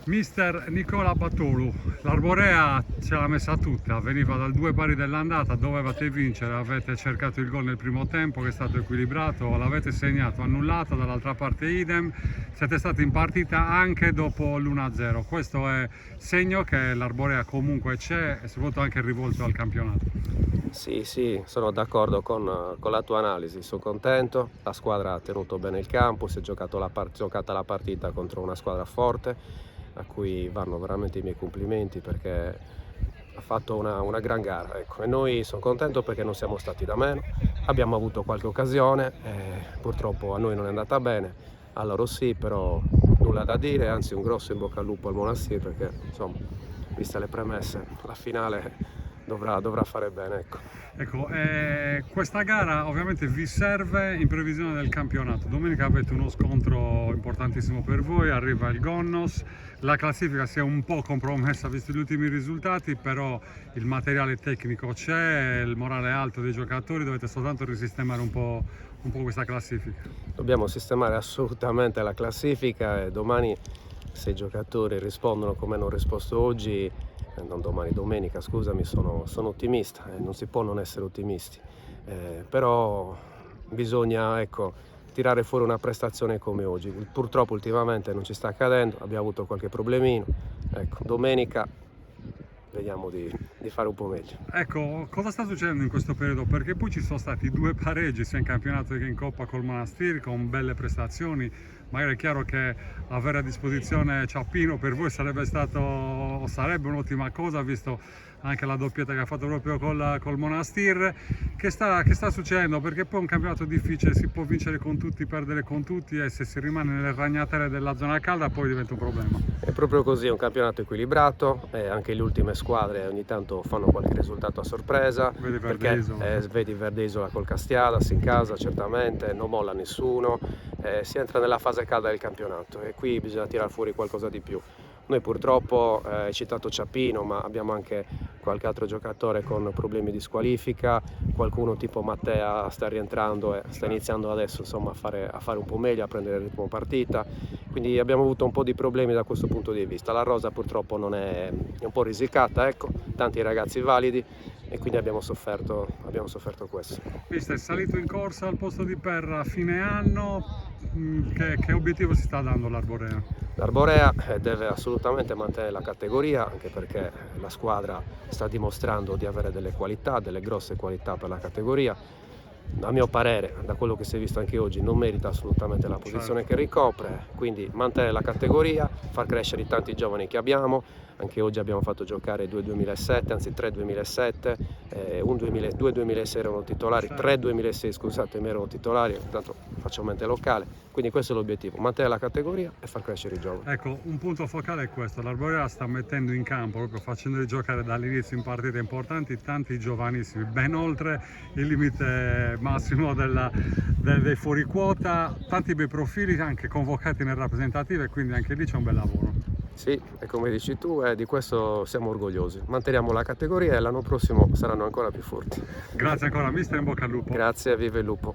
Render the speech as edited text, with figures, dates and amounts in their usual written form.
Mister Nicola Batolu, l'Arborea ce l'ha messa tutta, veniva dal 2 pari dell'andata, dovevate vincere, avete cercato il gol nel primo tempo che è stato equilibrato, l'avete segnato, annullato, dall'altra parte idem, siete stati in partita anche dopo l'1-0, questo è segno che l'Arborea comunque c'è e soprattutto anche rivolto al campionato. Sì, sì, sono d'accordo con la tua analisi, sono contento, la squadra ha tenuto bene il campo, si è giocata la partita contro una squadra forte, a cui vanno veramente i miei complimenti perché ha fatto una gran gara, ecco. E noi sono contento perché non siamo stati da meno, abbiamo avuto qualche occasione, purtroppo a noi non è andata bene, a loro sì, però nulla da dire, anzi un grosso in bocca al lupo al Monastir perché insomma, viste le premesse, la finale dovrà fare bene, ecco. Ecco, questa gara ovviamente vi serve in previsione del campionato. Domenica avete uno scontro importantissimo per voi, arriva il Gonnos, la classifica si è un po' compromessa visti gli ultimi risultati, però il materiale tecnico c'è, il morale è alto dei giocatori, dovete soltanto risistemare un po' questa classifica. Dobbiamo sistemare assolutamente la classifica e domani se i giocatori rispondono come hanno risposto oggi, non domani, domenica, scusami, sono ottimista, non si può non essere ottimisti, però bisogna, ecco, tirare fuori una prestazione come oggi. Purtroppo ultimamente non ci sta accadendo, abbiamo avuto qualche problemino, ecco, domenica vediamo di fare un po' meglio. Ecco, cosa sta succedendo in questo periodo? Perché poi ci sono stati due pareggi sia in campionato che in Coppa col Monastir con belle prestazioni. Magari è chiaro che avere a disposizione Ciappino per voi sarebbe un'ottima cosa, visto anche la doppietta che ha fatto proprio col Monastir. Che sta succedendo? Perché poi è un campionato difficile, si può vincere con tutti, perdere con tutti e se si rimane nelle ragnatele della zona calda poi diventa un problema. È proprio così, è un campionato equilibrato, anche le ultime squadre ogni tanto fanno qualche risultato a sorpresa, Vedi Verde perché Isola. vedi Verde Isola col Castiadas in casa certamente, non molla nessuno, si entra nella fase calda del campionato e qui bisogna tirar fuori qualcosa di più. Noi purtroppo, hai citato Ciappino, ma abbiamo anche qualche altro giocatore con problemi di squalifica, qualcuno tipo Mattea sta rientrando e sta iniziando adesso insomma, a fare un po' meglio, a prendere il ritmo partita, quindi abbiamo avuto un po' di problemi da questo punto di vista. La rosa purtroppo non è un po' risicata, ecco, tanti ragazzi validi e quindi abbiamo sofferto questo. Mister, è salito in corsa al posto di Perra a fine anno, che obiettivo si sta dando l'Arborea? L'Arborea deve assolutamente mantenere la categoria anche perché la squadra sta dimostrando di avere delle qualità, delle grosse qualità per la categoria. A mio parere, da quello che si è visto anche oggi, non merita assolutamente la posizione che ricopre, quindi mantenere la categoria, far crescere i tanti giovani che abbiamo. Anche oggi abbiamo fatto giocare 2 2007, anzi 3 2007, 2 2006 erano titolari, 3 2006 scusatemi erano titolari, tanto faccio mente locale, quindi questo è l'obiettivo, mantenere la categoria e far crescere i giovani. Ecco, un punto focale è questo, l'Arborea sta mettendo in campo, proprio facendoli giocare dall'inizio in partite importanti, tanti giovanissimi, ben oltre il limite massimo dei fuori quota, tanti bei profili anche convocati nelle rappresentative, quindi anche lì c'è un bel lavoro. Sì, e come dici tu, di questo siamo orgogliosi. Manteniamo la categoria e l'anno prossimo saranno ancora più forti. Grazie ancora mister, in bocca al lupo. Grazie, viva il lupo!